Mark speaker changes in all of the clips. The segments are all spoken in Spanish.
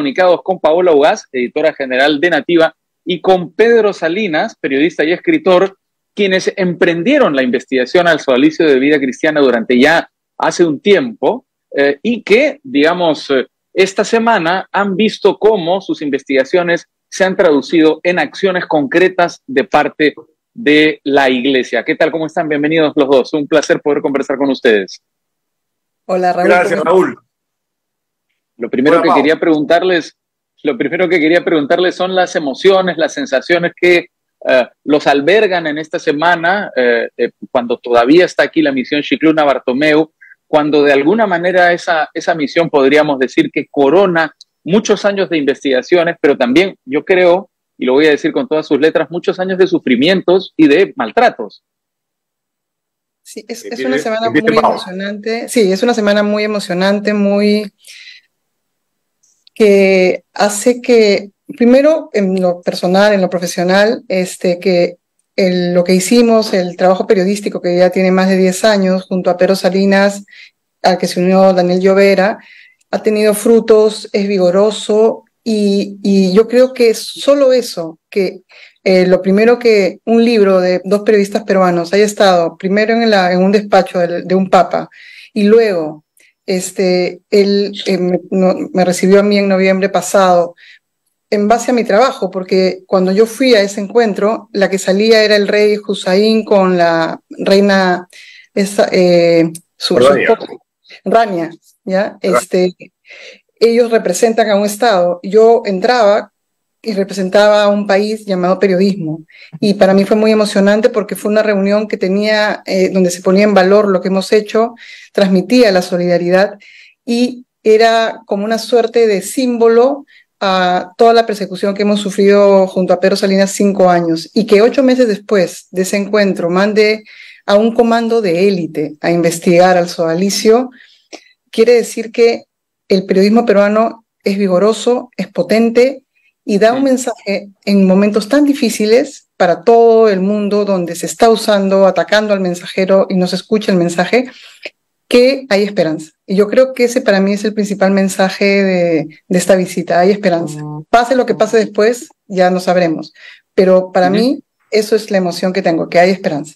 Speaker 1: comunicados con Paola Ugaz, editora general de Nativa, y con Pedro Salinas, periodista y escritor, quienes emprendieron la investigación al sodalicio de vida cristiana durante ya hace un tiempo y que, digamos, esta semana han visto cómo sus investigaciones se han traducido en acciones concretas de parte de la Iglesia. ¿Qué tal? ¿Cómo están? Bienvenidos los dos. Un placer poder conversar con ustedes.
Speaker 2: Hola, Raúl.
Speaker 3: Gracias, Raúl.
Speaker 1: Lo primero que quería preguntarles son las emociones, las sensaciones que los albergan en esta semana, cuando todavía está aquí la misión Scicluna Bartomeu, cuando de alguna manera esa misión podríamos decir que corona muchos años de investigaciones, pero también yo creo, y lo voy a decir con todas sus letras, muchos años de sufrimientos y de maltratos.
Speaker 2: Sí, es una semana muy emocionante. Sí, es una semana muy emocionante, que hace que, primero, en lo personal, en lo profesional, que lo que hicimos, el trabajo periodístico que ya tiene más de 10 años, junto a Pedro Salinas, al que se unió Daniel Llovera, ha tenido frutos, es vigoroso, y yo creo que es solo eso, que lo primero que un libro de dos periodistas peruanos haya estado primero en un despacho de un papa, y luego él me recibió a mí en noviembre pasado en base a mi trabajo, porque cuando yo fui a ese encuentro, la que salía era el rey Hussein con la reina su esposa, Rania, ¿ya? Ellos representan a un estado. Yo entraba y representaba a un país llamado periodismo, y para mí fue muy emocionante porque fue una reunión que tenía, donde se ponía en valor lo que hemos hecho, transmitía la solidaridad y era como una suerte de símbolo a toda la persecución que hemos sufrido junto a Pedro Salinas 5 años, y que 8 meses después de ese encuentro mande a un comando de élite a investigar al sodalicio, quiere decir que el periodismo peruano es vigoroso, es potente y da un mensaje en momentos tan difíciles para todo el mundo, donde se está atacando al mensajero y no se escucha el mensaje, que hay esperanza. Y yo creo que ese para mí es el principal mensaje de esta visita. Hay esperanza. Pase lo que pase después, ya no sabremos. Pero para mí eso es la emoción que tengo, que hay esperanza.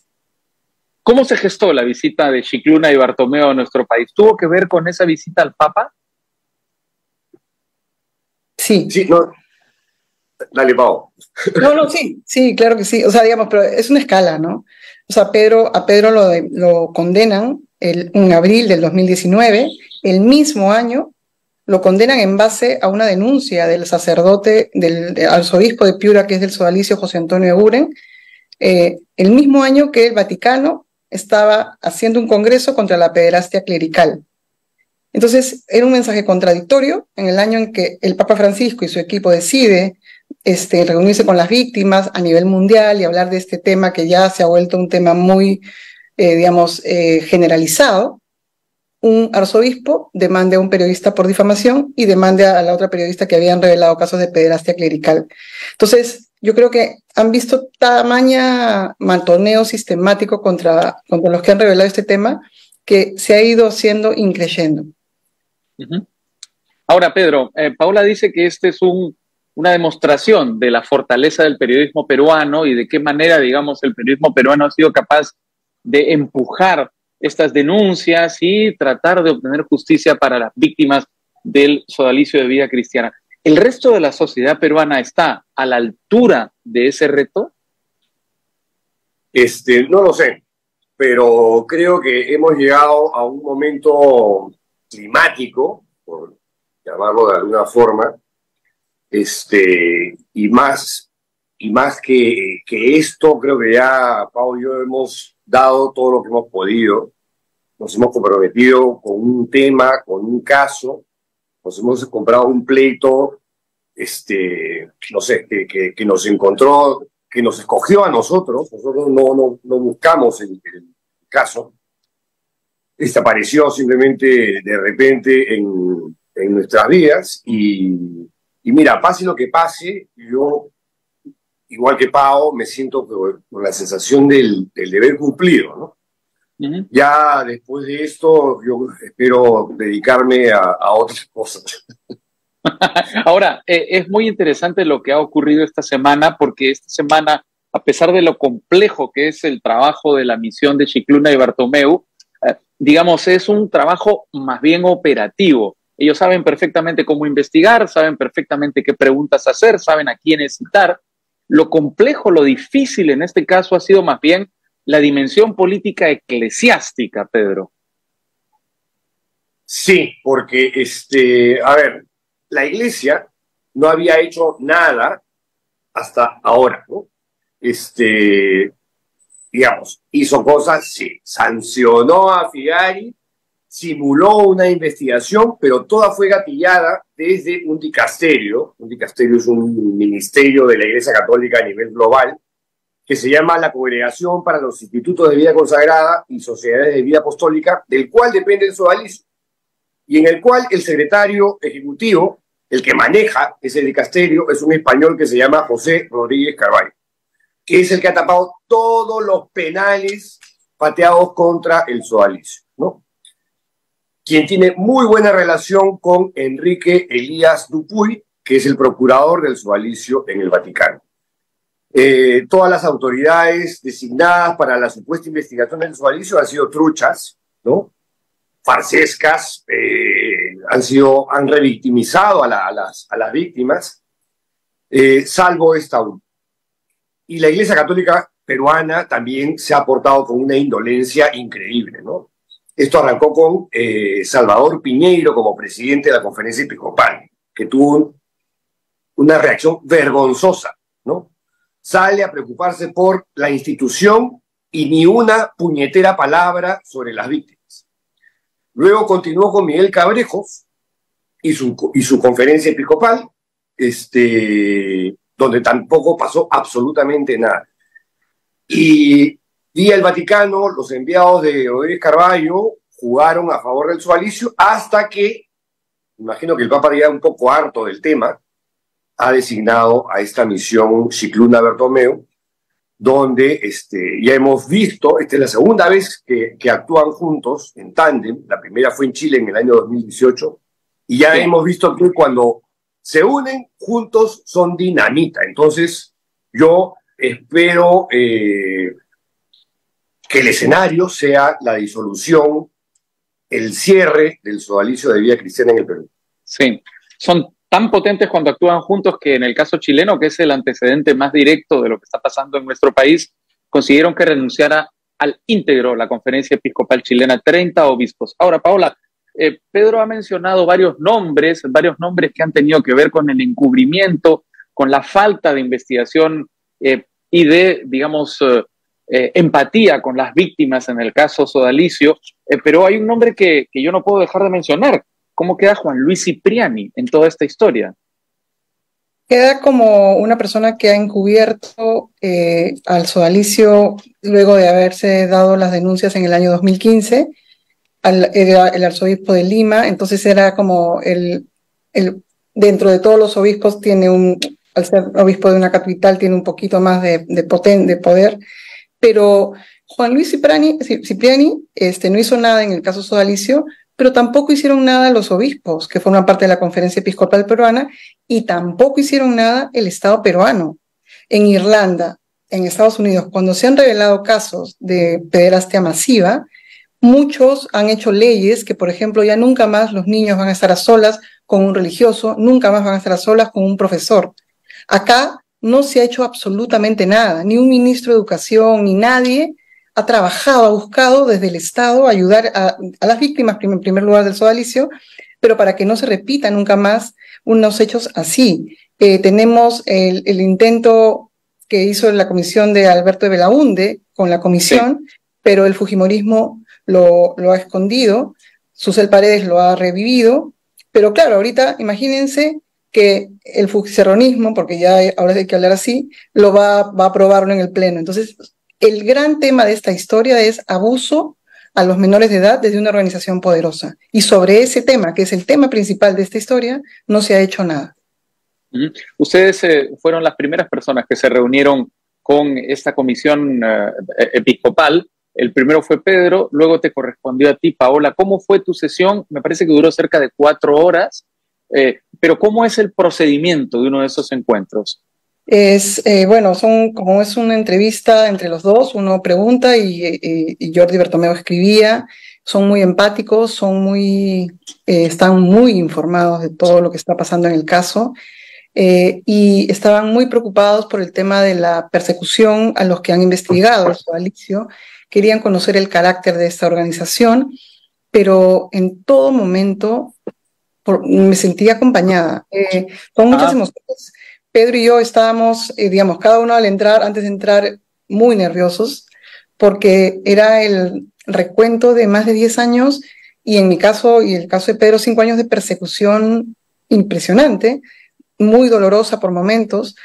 Speaker 1: ¿Cómo se gestó la visita de Scicluna y Bartomeu a nuestro país? ¿Tuvo que ver con esa visita al Papa?
Speaker 2: Sí.
Speaker 3: Sí, no. Dale, Pau.
Speaker 2: No, sí, claro que sí. O sea, digamos, pero es una escala, ¿no? O sea, a Pedro lo condenan en abril del 2019, el mismo año lo condenan en base a una denuncia del sacerdote, del arzobispo de Piura, que es del sodalicio, José Antonio Eguren, el mismo año que el Vaticano estaba haciendo un congreso contra la pederastia clerical. Entonces, era un mensaje contradictorio en el año en que el Papa Francisco y su equipo decide reunirse con las víctimas a nivel mundial y hablar de este tema que ya se ha vuelto un tema muy, generalizado. Un arzobispo demande a un periodista por difamación y demande a la otra periodista que habían revelado casos de pederastia clerical. Entonces, yo creo que han visto tamaña mantoneo sistemático contra los que han revelado este tema, que se ha ido haciendo increyendo.
Speaker 1: Ahora, Pedro, Paola dice que este es una demostración de la fortaleza del periodismo peruano y de qué manera, digamos, el periodismo peruano ha sido capaz de empujar estas denuncias y tratar de obtener justicia para las víctimas del sodalicio de vida cristiana. ¿El resto de la sociedad peruana está a la altura de ese reto?
Speaker 3: No lo sé, pero creo que hemos llegado a un momento climático, por llamarlo de alguna forma, y más que esto, creo que ya Pau y yo hemos dado todo lo que hemos podido, nos hemos comprometido con un tema, con un caso, nos hemos comprado un pleito, no sé, que nos encontró, que nos escogió a nosotros no buscamos el caso, apareció simplemente de repente en nuestras vidas y mira, pase lo que pase, yo, igual que Pau, me siento con la sensación del deber cumplido, ¿no? Ya después de esto, yo espero dedicarme a otras cosas.
Speaker 1: Ahora, es muy interesante lo que ha ocurrido esta semana, porque esta semana, a pesar de lo complejo que es el trabajo de la misión de Scicluna y Bartomeu, digamos, es un trabajo más bien operativo. Ellos saben perfectamente cómo investigar, saben perfectamente qué preguntas hacer, saben a quiénes citar. Lo complejo, lo difícil en este caso ha sido más bien la dimensión política eclesiástica, Pedro.
Speaker 3: Sí, porque, a ver, la Iglesia no había hecho nada hasta ahora, ¿no? Digamos, hizo cosas, sí, sancionó a Figari, simuló una investigación, pero toda fue gatillada desde un dicasterio. Un dicasterio es un ministerio de la Iglesia Católica a nivel global, que se llama la Congregación para los Institutos de Vida Consagrada y Sociedades de Vida Apostólica, del cual depende el sodalicio, y en el cual el secretario ejecutivo, el que maneja ese dicasterio, es un español que se llama José Rodríguez Carvalho, que es el que ha tapado todos los penales pateados contra el sodalicio, ¿no? Quien tiene muy buena relación con Enrique Elías Dupuy, que es el procurador del sodalicio en el Vaticano. Todas las autoridades designadas para la supuesta investigación del sodalicio han sido truchas, ¿no? Farsescas, han revictimizado a las víctimas, salvo esta una. Y la Iglesia Católica peruana también se ha portado con una indolencia increíble, ¿no? Esto arrancó con Salvador Piñeiro como presidente de la Conferencia Episcopal, que tuvo una reacción vergonzosa, ¿no? Sale a preocuparse por la institución y ni una puñetera palabra sobre las víctimas. Luego continuó con Miguel Cabrejos y su conferencia episcopal, donde tampoco pasó absolutamente nada. Y vía el Vaticano, los enviados de Rodríguez Carvalho jugaron a favor del sodalicio hasta que, imagino que el Papa ya un poco harto del tema, ha designado a esta misión Scicluna Bartomeu, donde ya hemos visto, esta es la segunda vez que actúan juntos en tándem. La primera fue en Chile en el año 2018, y ya hemos visto que cuando se unen juntos son dinamita. Entonces yo espero que el escenario sea la disolución, el cierre del sodalicio de vida cristiana en el Perú.
Speaker 1: Sí, son tan potentes cuando actúan juntos que en el caso chileno, que es el antecedente más directo de lo que está pasando en nuestro país, consiguieron que renunciara al íntegro la Conferencia Episcopal Chilena, 30 obispos. Ahora, Paola, Pedro ha mencionado varios nombres que han tenido que ver con el encubrimiento, con la falta de investigación y de, digamos, empatía con las víctimas en el caso sodalicio, pero hay un nombre que yo no puedo dejar de mencionar. ¿Cómo queda Juan Luis Cipriani en toda esta historia?
Speaker 2: Queda como una persona que ha encubierto al sodalicio luego de haberse dado las denuncias en el año 2015, era el arzobispo de Lima. Entonces era como dentro de todos los obispos al ser obispo de una capital tiene un poquito más de poder, pero Juan Luis Cipriani no hizo nada en el caso sodalicio, pero tampoco hicieron nada los obispos que forman parte de la Conferencia Episcopal Peruana, y tampoco hicieron nada el Estado peruano. En Irlanda, en Estados Unidos, cuando se han revelado casos de pederastia masiva, muchos han hecho leyes que, por ejemplo, ya nunca más los niños van a estar a solas con un religioso, nunca más van a estar a solas con un profesor. Acá no se ha hecho absolutamente nada, ni un ministro de Educación, ni nadie ha trabajado, ha buscado desde el Estado ayudar a las víctimas, en primer lugar, del sodalicio, pero para que no se repita nunca más unos hechos así. Tenemos el intento que hizo la comisión de Alberto de Belaúnde con la comisión, sí, pero el fujimorismo lo ha escondido, Susel Paredes lo ha revivido, pero claro, ahorita imagínense que el fujicerronismo, porque ya ahora hay que hablar así, va a aprobarlo en el Pleno. Entonces, el gran tema de esta historia es abuso a los menores de edad desde una organización poderosa. Y sobre ese tema, que es el tema principal de esta historia, no se ha hecho nada.
Speaker 1: Ustedes fueron las primeras personas que se reunieron con esta comisión episcopal. El primero fue Pedro, luego te correspondió a ti, Paola. ¿Cómo fue tu sesión? Me parece que duró cerca de 4 horas. pero ¿cómo es el procedimiento de uno de esos encuentros?
Speaker 2: Bueno, como es una entrevista entre los dos, uno pregunta y Jordi Bertomeu escribía. Son muy empáticos, están muy informados de todo lo que está pasando en el caso, y estaban muy preocupados por el tema de la persecución a los que han investigado el Sodalicio. Querían conocer el carácter de esta organización, pero en todo momento me sentí acompañada, con muchas emociones. Pedro y yo estábamos, digamos, cada uno antes de entrar, muy nerviosos, porque era el recuento de más de 10 años, y en mi caso, y el caso de Pedro, 5 años de persecución impresionante, muy dolorosa por momentos,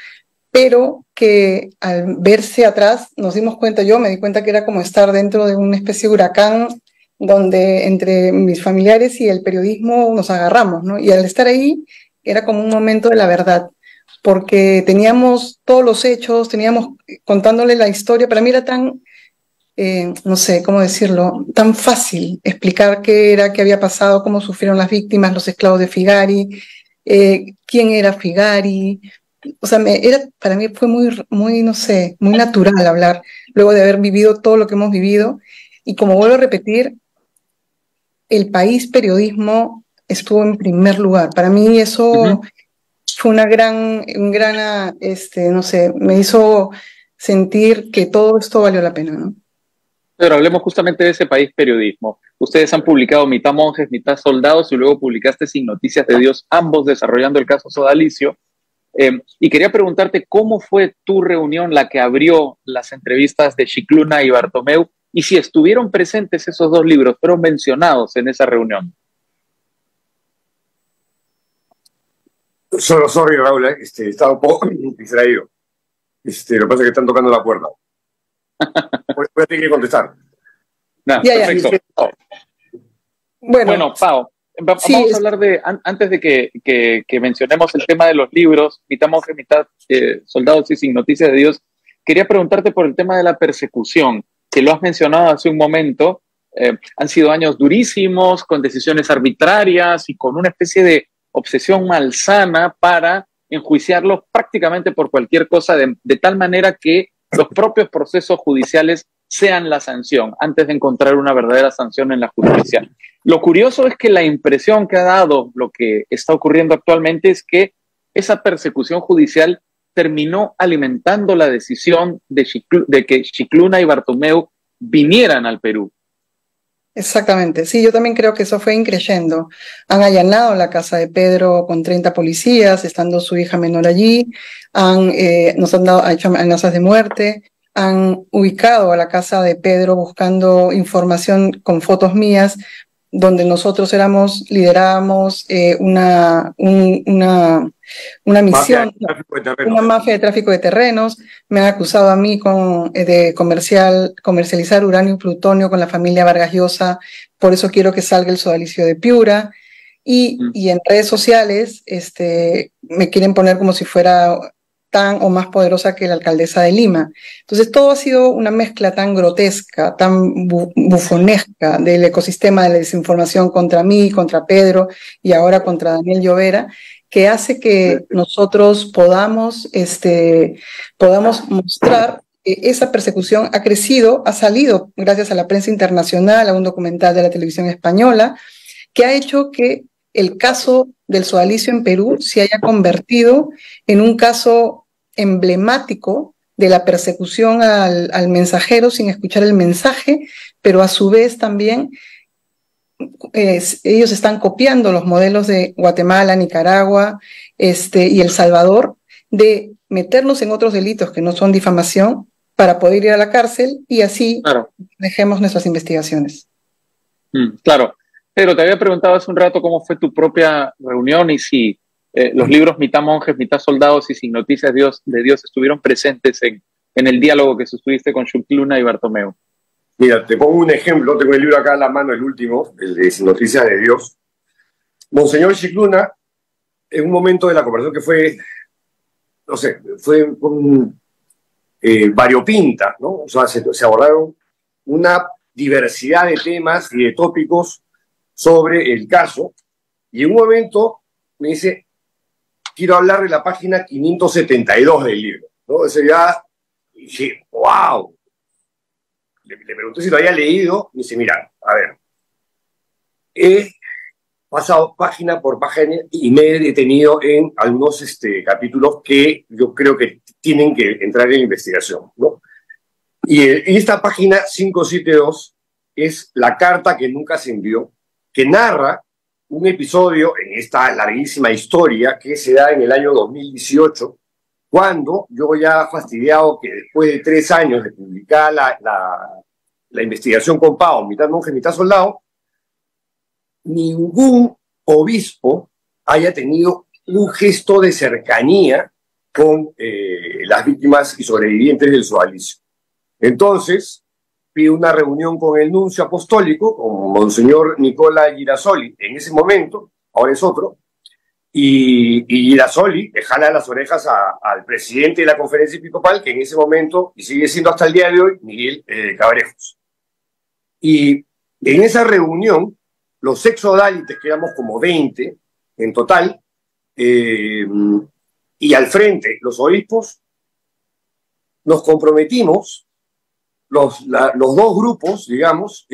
Speaker 2: pero que al verse atrás nos dimos cuenta, yo me di cuenta que era como estar dentro de una especie de huracán donde entre mis familiares y el periodismo nos agarramos, ¿no? Y al estar ahí era como un momento de la verdad, porque teníamos todos los hechos, teníamos contándole la historia. Para mí era tan, no sé cómo decirlo, tan fácil explicar qué era, qué había pasado, cómo sufrieron las víctimas, los esclavos de Figari, quién era Figari. O sea, para mí fue muy, no sé, muy natural hablar, luego de haber vivido todo lo que hemos vivido. Y como vuelvo a repetir, el país periodismo estuvo en primer lugar. Para mí eso fue un gran, no sé, me hizo sentir que todo esto valió la pena, ¿no?
Speaker 1: Pero hablemos justamente de ese país periodismo. Ustedes han publicado Mitad Monjes, Mitad Soldados, y luego publicaste Sin Noticias de Dios, ambos desarrollando el caso Sodalicio. Y quería preguntarte cómo fue tu reunión la que abrió las entrevistas de Scicluna y Bertomeu, y si estuvieron presentes esos dos libros, fueron mencionados en esa reunión.
Speaker 3: Sorry, Raúl, estaba un poco distraído. Lo que pasa es que están tocando la puerta. Voy a tener que contestar.
Speaker 1: Perfecto. Bueno, Pau, vamos a hablar antes de que mencionemos el tema de los libros, Mitad Monje, Mitad Soldados y Sin Noticias de Dios, quería preguntarte por el tema de la persecución, que lo has mencionado hace un momento. Han sido años durísimos, con decisiones arbitrarias y con una especie de obsesión malsana para enjuiciarlos prácticamente por cualquier cosa, de tal manera que los propios procesos judiciales sean la sanción, antes de encontrar una verdadera sanción en la justicia. Lo curioso es que la impresión que ha dado lo que está ocurriendo actualmente es que esa persecución judicial terminó alimentando la decisión de que Scicluna y Bertomeu vinieran al Perú.
Speaker 2: Exactamente, sí, yo también creo que eso fue increyendo. Han allanado la casa de Pedro con 30 policías, estando su hija menor allí, nos han hecho amenazas de muerte, han ubicado a la casa de Pedro buscando información con fotos mías, donde nosotros liderábamos una misión, una mafia de tráfico de terrenos. Me han acusado a mí de comercializar uranio y plutonio con la familia Vargas Llosa, por eso quiero que salga el Sodalicio de Piura. Y en redes sociales me quieren poner como si fuera tan o más poderosa que la alcaldesa de Lima. Entonces todo ha sido una mezcla tan grotesca, tan bufonesca del ecosistema de la desinformación contra mí, contra Pedro y ahora contra Daniel Llovera, que hace que nosotros podamos mostrar que esa persecución ha crecido, ha salido gracias a la prensa internacional, a un documental de la televisión española, que ha hecho que el caso del Sodalicio en Perú se haya convertido en un caso emblemático de la persecución al mensajero sin escuchar el mensaje, pero a su vez también ellos están copiando los modelos de Guatemala, Nicaragua y El Salvador, de meternos en otros delitos que no son difamación para poder ir a la cárcel y así dejemos nuestras investigaciones.
Speaker 1: Claro, pero te había preguntado hace un rato cómo fue tu propia reunión y si los libros Mitad Monjes, Mitad Soldados y Sin Noticias de Dios estuvieron presentes en el diálogo que sostuviste con Scicluna y Bertomeu.
Speaker 3: Mira, te pongo un ejemplo, tengo el libro acá en la mano, el último, el de Sin Noticias de Dios. Monseñor Scicluna, en un momento de la conversación que fue, no sé, fue variopinta, ¿no? O sea, se abordaron una diversidad de temas y de tópicos sobre el caso, y en un momento me dice, quiero hablar de la página 572 del libro, ¿no? Ese ya, y dije, wow. Le pregunté si lo había leído, me dice, mira, a ver, he pasado página por página y me he detenido en algunos capítulos que yo creo que tienen que entrar en investigación, ¿no? Y esta página 572 es la carta que nunca se envió, que narra un episodio en esta larguísima historia que se da en el año 2018, cuando yo ya fastidiado que después de 3 años de publicar la investigación con Pau, mitad monje, mitad soldado, ningún obispo haya tenido un gesto de cercanía con las víctimas y sobrevivientes del sodalicio. Entonces, pide una reunión con el nuncio apostólico, con Monseñor Nicola Girasoli, en ese momento, ahora es otro, y Girasoli le jala las orejas al presidente de la conferencia episcopal, que en ese momento, y sigue siendo hasta el día de hoy, Miguel Cabrejos. Y en esa reunión, los exodalites, que éramos como 20 en total, y al frente los obispos, nos comprometimos, los dos grupos, digamos,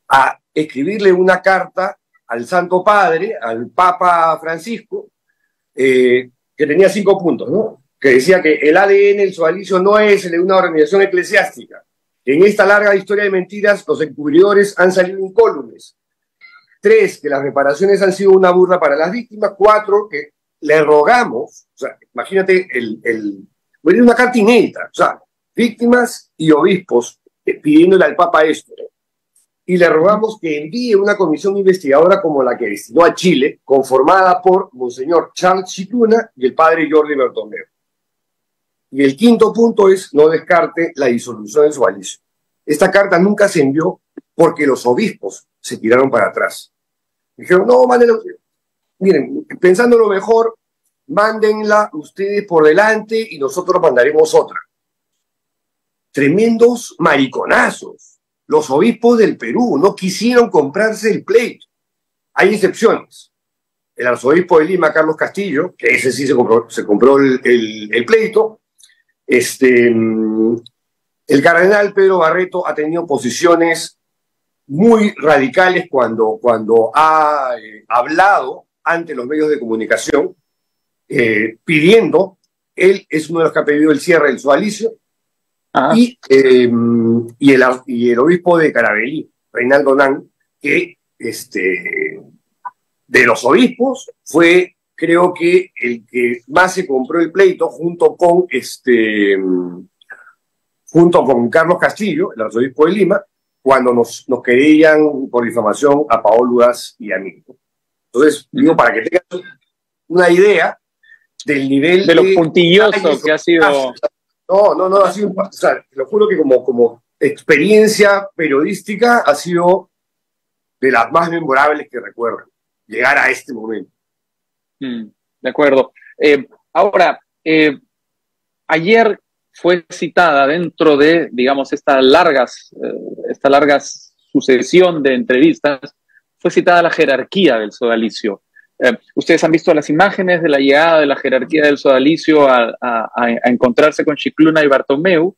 Speaker 3: a escribirle una carta al Santo Padre, al Papa Francisco, que tenía 5 puntos, ¿no? Que decía que el ADN del sodalicio no es el de una organización eclesiástica. En esta larga historia de mentiras, los encubridores han salido incólumes. 3, que las reparaciones han sido una burla para las víctimas. 4, que le rogamos, o sea, imagínate, bueno, una carta inédita, o sea, víctimas y obispos pidiéndole al Papa esto, ¿no? Y le rogamos que envíe una comisión investigadora como la que destinó a Chile, conformada por Monseñor Charles Chicluna y el padre Jordi Bertomeu. Y el 5.º punto es no descarte la disolución del sodalicio. Esta carta nunca se envió porque los obispos se tiraron para atrás. Dijeron, no, mándenla. Miren, pensándolo mejor, mándenla ustedes por delante y nosotros mandaremos otra. Tremendos mariconazos. Los obispos del Perú no quisieron comprarse el pleito. Hay excepciones. El arzobispo de Lima, Carlos Castillo, que ese sí se compró el pleito. El cardenal Pedro Barreto ha tenido posiciones muy radicales cuando ha hablado ante los medios de comunicación, pidiendo, él es uno de los que ha pedido el cierre del sodalicio, y el obispo de Carabalí, Reinaldo Nan, que de los obispos fue, creo que, el que más se compró el pleito junto con Carlos Castillo, el arzobispo de Lima, cuando nos querían por difamación a Paolo Udaz y a mí. Entonces, digo, para que tengan una idea del nivel
Speaker 1: de lo puntilloso que ha sido.
Speaker 3: No, ha sido, o sea, te lo juro que como experiencia periodística ha sido de las más memorables que recuerdo, llegar a este momento.
Speaker 1: De acuerdo. Ahora, ayer fue citada dentro de, digamos, esta larga sucesión de entrevistas, fue citada la jerarquía del sodalicio. Ustedes han visto las imágenes de la llegada de la jerarquía del sodalicio a encontrarse con Chicluna y Bartomeu.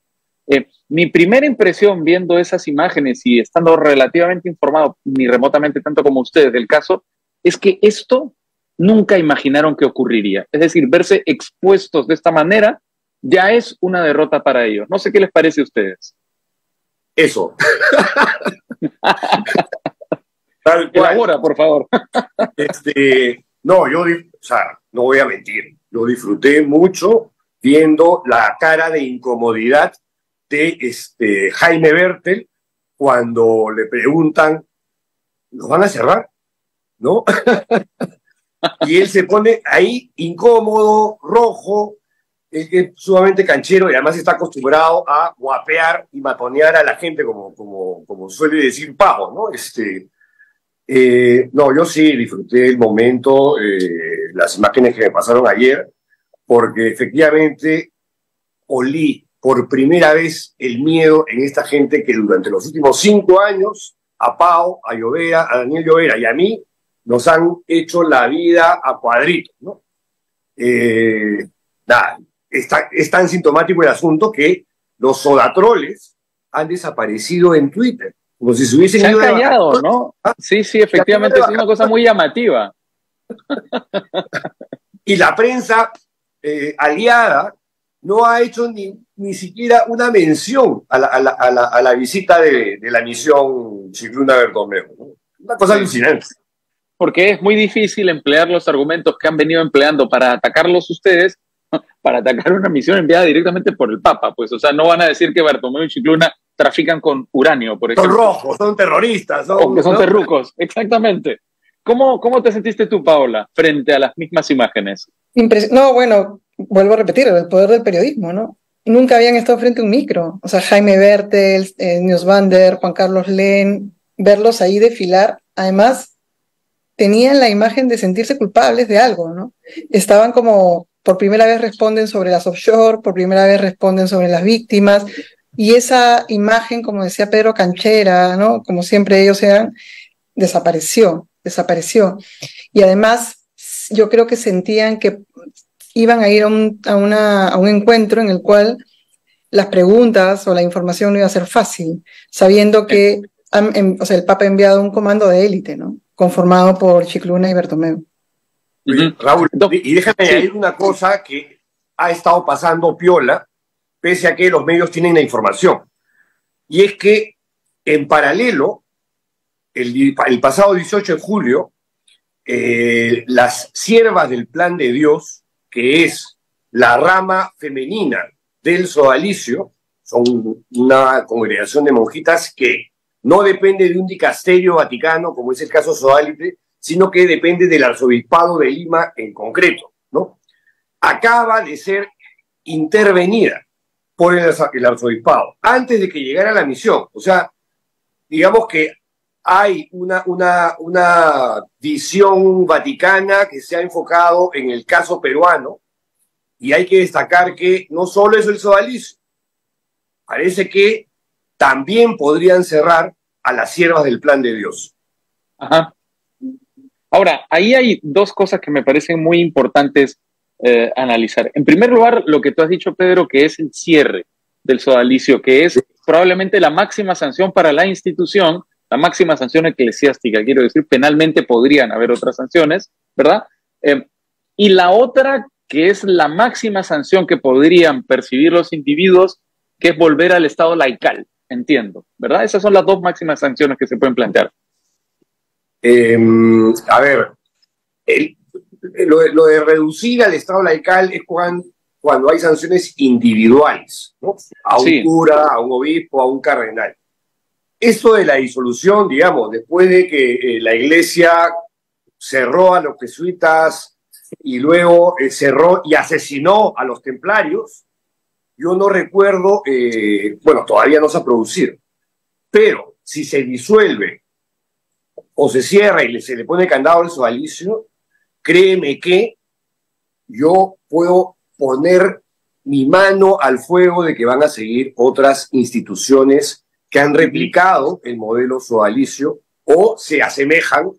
Speaker 1: Mi primera impresión viendo esas imágenes y estando relativamente informado, ni remotamente tanto como ustedes del caso, es que esto nunca imaginaron que ocurriría. Es decir, verse expuestos de esta manera ya es una derrota para ellos. No sé qué les parece a ustedes.
Speaker 3: Eso.
Speaker 1: Tal cual. Elabora, por favor.
Speaker 3: No, o sea, no voy a mentir. Yo disfruté mucho viendo la cara de incomodidad de Jaime Bertel cuando le preguntan, ¿nos van a cerrar? ¿No? Y él se pone ahí incómodo, rojo, es sumamente canchero y además está acostumbrado a guapear y matonear a la gente como suele decir Pavo, ¿no? No, yo sí disfruté el momento, las imágenes que me pasaron ayer, porque efectivamente olí por primera vez el miedo en esta gente que durante los últimos 5 años, a Pau, a Llovera, a Daniel Llovera y a mí, nos han hecho la vida a cuadritos, ¿no? Nada, es tan sintomático el asunto que los sodatroles han desaparecido en Twitter, como si se hubiesen ido
Speaker 1: de callado, ¿no? Sí, sí, efectivamente, es una cosa muy llamativa.
Speaker 3: Y la prensa aliada no ha hecho ni siquiera una mención a la visita de la misión Scicluna Bertomeu, ¿no? Una cosa alucinante.
Speaker 1: Porque es muy difícil emplear los argumentos que han venido empleando para atacarlos ustedes, para atacar una misión enviada directamente por el Papa. Pues, o sea, no van a decir que Bertomeu y Scicluna trafican con uranio, por ejemplo.
Speaker 3: Son rojos, son terroristas.
Speaker 1: O que son,
Speaker 3: ¿no?,
Speaker 1: terrucos, exactamente. ¿Cómo te sentiste tú, Paola, frente a las mismas imágenes?
Speaker 2: No, bueno, vuelvo a repetir, el poder del periodismo, ¿no? Nunca habían estado frente a un micro. O sea, Jaime Bertels, Newsvander, Juan Carlos Len, verlos ahí desfilar, además tenían la imagen de sentirse culpables de algo, ¿no? Estaban como, por primera vez responden sobre las offshore, por primera vez responden sobre las víctimas, y esa imagen, como decía Pedro, canchera, ¿no? Como siempre ellos eran, desapareció. Y además, yo creo que sentían que iban a ir a un encuentro en el cual las preguntas o la información no iba a ser fácil, sabiendo que o sea, el Papa ha enviado un comando de élite, ¿no?, conformado por Scicluna y Bertomeu.
Speaker 3: Raúl, y déjame añadir una cosa que ha estado pasando piola, pese a que los medios tienen la información. Y es que, en paralelo, el pasado 18 de julio, las siervas del Plan de Dios, que es la rama femenina del sodalicio, son una congregación de monjitas que no depende de un dicasterio vaticano, como es el caso Sodalite, sino que depende del arzobispado de Lima en concreto, ¿no? Acaba de ser intervenida por el arzobispado antes de que llegara la misión. O sea, digamos que hay una visión vaticana que se ha enfocado en el caso peruano, y hay que destacar que no solo es el sodalicio, parece que también podrían cerrar a las siervas del Plan de Dios.
Speaker 1: Ajá. Ahora, ahí hay dos cosas que me parecen muy importantes analizar. En primer lugar, lo que tú has dicho, Pedro, que es el cierre del sodalicio, que es probablemente la máxima sanción para la institución, la máxima sanción eclesiástica, quiero decir, penalmente podrían haber otras sanciones, ¿verdad? Y la otra, que es la máxima sanción que podrían percibir los individuos, que es volver al estado laical, entiendo, ¿verdad? Esas son las dos máximas sanciones que se pueden plantear.
Speaker 3: A ver, lo de reducir al estado laical es cuando hay sanciones individuales, ¿no? A un cura, a un obispo, a un cardenal. Esto de la disolución, digamos, después de que la iglesia cerró a los jesuitas y luego cerró y asesinó a los templarios, yo no recuerdo, bueno, todavía no se ha producido, pero si se disuelve o se cierra y se le pone candado al sodalicio, créeme que yo puedo poner mi mano al fuego de que van a seguir otras instituciones que han replicado el modelo sodalicio o se asemejan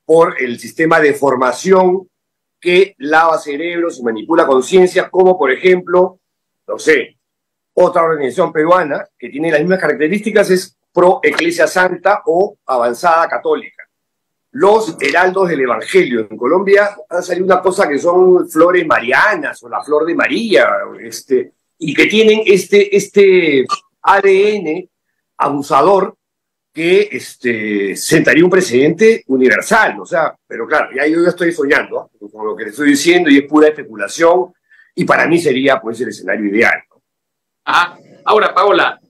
Speaker 3: por el sistema de formación que lava cerebros y manipula conciencias, como por ejemplo, no sé, otra organización peruana que tiene las mismas características es Pro Eclesia Santa o Avanzada Católica. Los heraldos del Evangelio. En Colombia han salido una cosa que son flores marianas o la flor de María, y que tienen este ADN abusador que sentaría un precedente universal. O sea, pero claro, ya yo estoy soñando, ¿eh?, con lo que le estoy diciendo, y es pura especulación, y para mí sería pues el escenario ideal, ¿no?
Speaker 1: Ahora, Paola,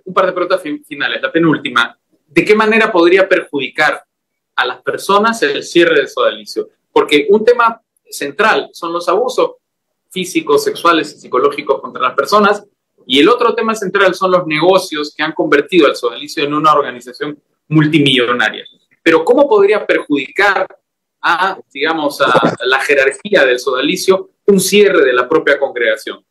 Speaker 1: un par de preguntas finales. La penúltima, ¿de qué manera podría perjudicar a las personas el cierre del sodalicio? Porque un tema central son los abusos físicos, sexuales y psicológicos contra las personas, y el otro tema central son los negocios que han convertido al sodalicio en una organización multimillonaria. Pero ¿cómo podría perjudicar digamos, a la jerarquía del sodalicio un cierre de la propia congregación?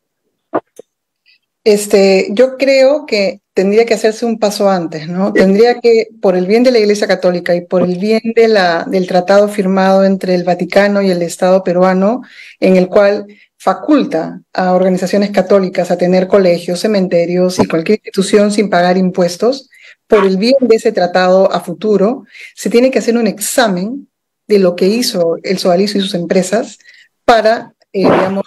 Speaker 2: Yo creo que tendría que hacerse un paso antes, ¿no? Tendría que, por el bien de la Iglesia Católica y por el bien del tratado firmado entre el Vaticano y el Estado peruano, en el cual faculta a organizaciones católicas a tener colegios, cementerios y cualquier institución sin pagar impuestos, por el bien de ese tratado a futuro, se tiene que hacer un examen de lo que hizo el Sodalicio y sus empresas para, digamos,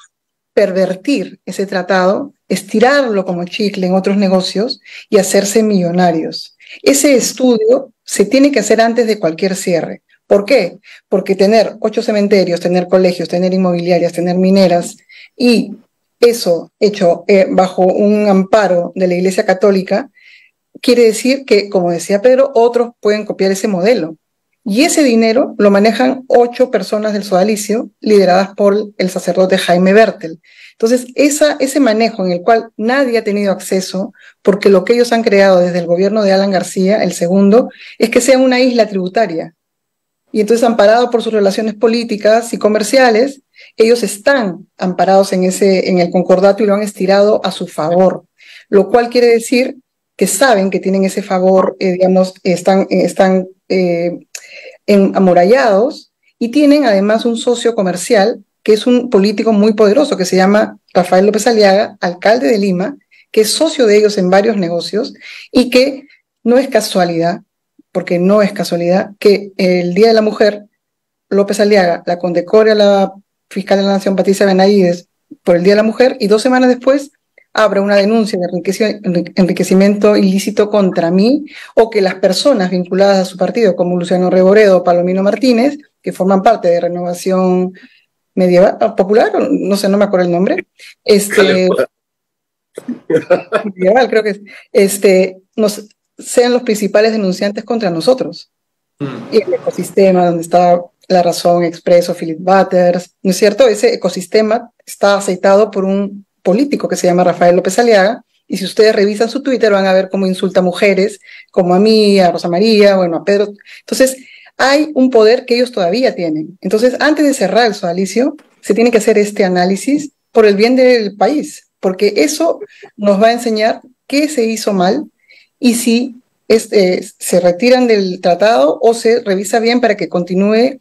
Speaker 2: pervertir ese tratado, estirarlo como chicle en otros negocios y hacerse millonarios. Ese estudio se tiene que hacer antes de cualquier cierre. ¿Por qué? Porque tener 8 cementerios, tener colegios, tener inmobiliarias, tener mineras y eso hecho bajo un amparo de la Iglesia Católica, quiere decir que, como decía Pedro, otros pueden copiar ese modelo. Y ese dinero lo manejan 8 personas del sodalicio, lideradas por el sacerdote Jaime Bertel. Entonces, ese manejo en el cual nadie ha tenido acceso, porque lo que ellos han creado desde el gobierno de Alan García, el segundo, es que sea una isla tributaria. Y entonces, amparados por sus relaciones políticas y comerciales, ellos están amparados en el concordato y lo han estirado a su favor, lo cual quiere decir que saben que tienen ese favor, digamos, están amurallados y tienen además un socio comercial que es un político muy poderoso que se llama Rafael López Aliaga, alcalde de Lima, que es socio de ellos en varios negocios y que no es casualidad, porque no es casualidad, que el Día de la Mujer, López Aliaga la condecore a la fiscal de la Nación, Patricia Benavides, por el Día de la Mujer y 2 semanas después abra una denuncia de enriquecimiento ilícito contra mí, o que las personas vinculadas a su partido, como Luciano Reboredo o Palomino Martínez, que forman parte de Renovación Medieval, Popular, no sé, no me acuerdo el nombre, medieval creo que es, sean los principales denunciantes contra nosotros. Y el ecosistema donde está La Razón, Expreso, Philip Butters, ¿no es cierto? Ese ecosistema está aceitado por un político que se llama Rafael López Aliaga, y si ustedes revisan su Twitter van a ver cómo insulta a mujeres, como a mí, a Rosa María, bueno, a Pedro. Entonces, hay un poder que ellos todavía tienen. Entonces, antes de cerrar el sodalicio, se tiene que hacer este análisis por el bien del país, porque eso nos va a enseñar qué se hizo mal y si se retiran del tratado o se revisa bien para que continúe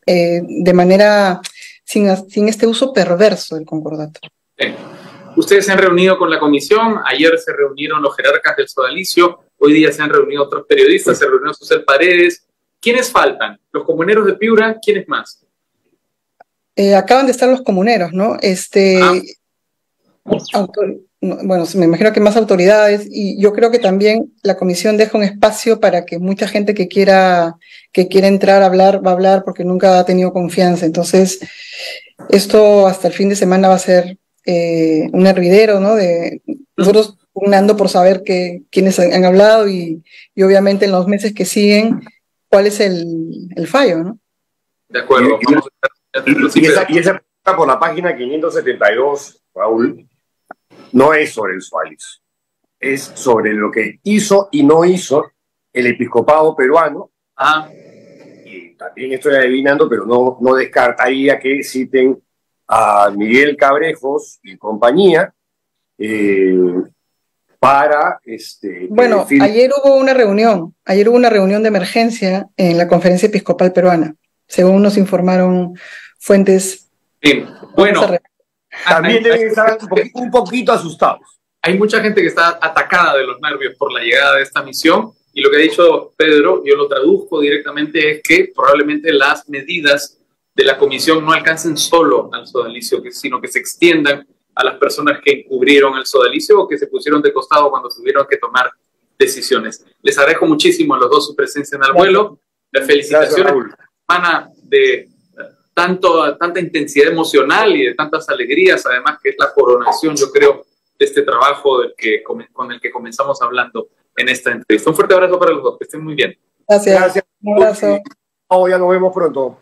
Speaker 2: de manera sin este uso perverso del concordato.
Speaker 1: Ustedes se han reunido con la comisión, ayer se reunieron los jerarcas del sodalicio, hoy día se han reunido otros periodistas, se reunió Susel Paredes. ¿Quiénes faltan? ¿Los comuneros de Piura? ¿Quiénes más?
Speaker 2: Acaban de estar los comuneros, ¿no? Bueno, me imagino que más autoridades, y yo creo que también la comisión deja un espacio para que mucha gente que quiera entrar a hablar, va a hablar porque nunca ha tenido confianza. Entonces, esto hasta el fin de semana va a ser un hervidero, ¿no? De nosotros pugnando por saber quiénes han hablado y obviamente en los meses que siguen, cuál es el fallo, ¿no?
Speaker 1: De acuerdo.
Speaker 3: Y esa por la página 572, Raúl, no es sobre el sodalicio, es sobre lo que hizo y no hizo el episcopado peruano. Y también estoy adivinando, pero no descartaría que citen a Miguel Cabrejos y compañía para
Speaker 2: bueno, ayer hubo una reunión de emergencia en la Conferencia Episcopal Peruana, según nos informaron fuentes.
Speaker 1: Sí. Bueno,
Speaker 3: también deben estar un poquito asustados.
Speaker 1: Hay mucha gente que está atacada de los nervios por la llegada de esta misión, y lo que ha dicho Pedro, yo lo traduzco directamente, es que probablemente las medidas de la comisión no alcancen solo al sodalicio, sino que se extiendan a las personas que encubrieron el sodalicio o que se pusieron de costado cuando tuvieron que tomar decisiones. Les agradezco muchísimo a los dos su presencia en el vuelo. Las felicitaciones por una semana de tanta intensidad emocional y de tantas alegrías, además que es la coronación, yo creo, de este trabajo con el que comenzamos hablando en esta entrevista. Un fuerte abrazo para los dos, que estén muy bien.
Speaker 2: Gracias. Un abrazo.
Speaker 3: Ya nos vemos pronto.